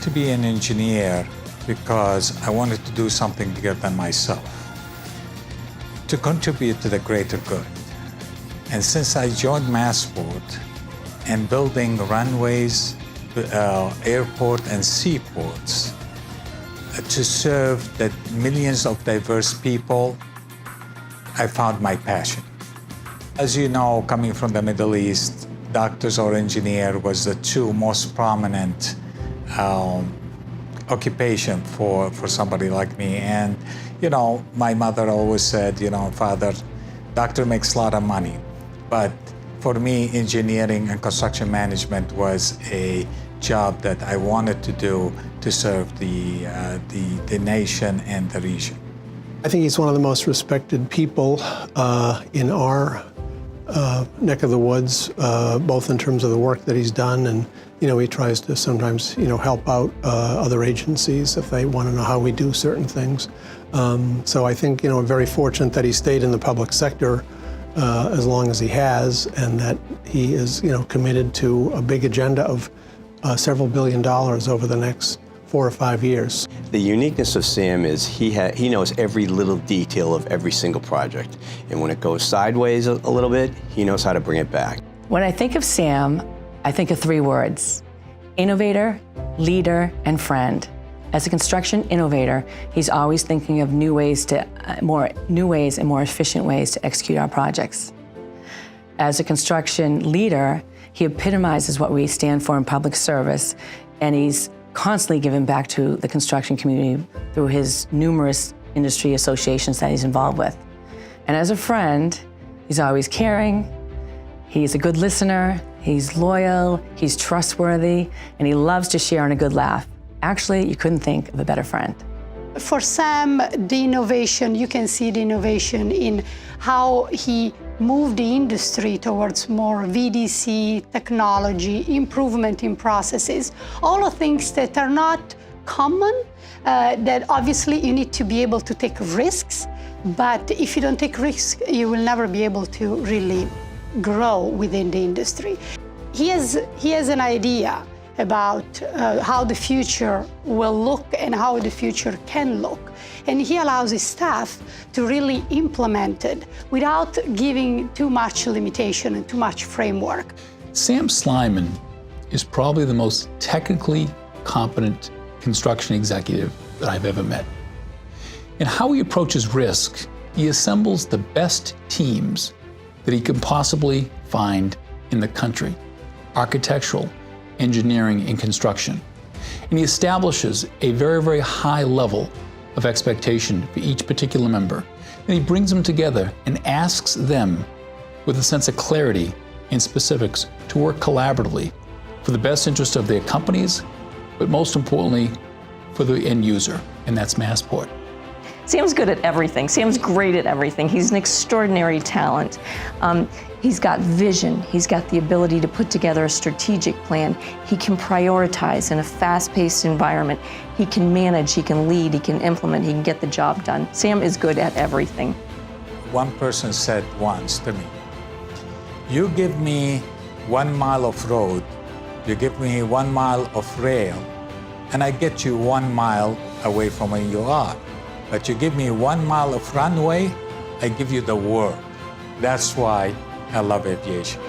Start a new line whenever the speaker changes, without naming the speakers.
to be an engineer because I wanted to do something bigger than myself, to contribute to the greater good. And since I joined Massport and building runways, airport and seaports to serve the millions of diverse people, I found my passion. As you know, coming from the Middle East, doctors or engineer was the two most prominent occupation for somebody like me. And, you know, my mother always said, you know, Father, doctor makes a lot of money. But for me, engineering and construction management was a job that I wanted to do to serve the nation and the region.
I think he's one of the most respected people in our neck of the woods, both in terms of the work that he's done, and he tries to sometimes help out other agencies if they want to know how we do certain things. So I think we're very fortunate that he stayed in the public sector as long as he has, and that he is committed to a big agenda of several $1 billion over the next 4 or 5 years.
The uniqueness of Sam is he knows every little detail of every single project. And when it goes sideways a little bit, he knows how to bring it back.
When I think of Sam, I think of 3 words: innovator, leader, and friend. As a construction innovator, he's always thinking of new ways and more efficient ways to execute our projects. As a construction leader, he epitomizes what we stand for in public service, and he's constantly giving back to the construction community through his numerous industry associations that he's involved with. And as a friend, he's always caring, he's a good listener, he's loyal, he's trustworthy, and he loves to share and a good laugh. Actually, you couldn't think of a better friend.
For Sam, the innovation, you can see the innovation in how he moved the industry towards more VDC, technology, improvement in processes, all the things that are not common, that obviously you need to be able to take risks, but if you don't take risks, you will never be able to really grow within the industry. He has an idea about how the future will look and how the future can look. And he allows his staff to really implement it without giving too much limitation and too much framework.
Sam Sleiman is probably the most technically competent construction executive that I've ever met. In how he approaches risk, he assembles the best teams that he can possibly find in the country: architectural, engineering, and construction. And he establishes a very, very high level of expectation for each particular member. Then he brings them together and asks them, with a sense of clarity and specifics, to work collaboratively for the best interest of their companies, but most importantly, for the end user, and that's Massport.
Sam's good at everything. Sam's great at everything. He's an extraordinary talent. He's got vision. He's got the ability to put together a strategic plan. He can prioritize in a fast-paced environment. He can manage, he can lead, he can implement, he can get the job done. Sam is good at everything.
One person said once to me, you give me 1 mile of road, you give me 1 mile of rail, and I get you 1 mile away from where you are. But you give me 1 mile of runway, I give you the world. That's why I love aviation.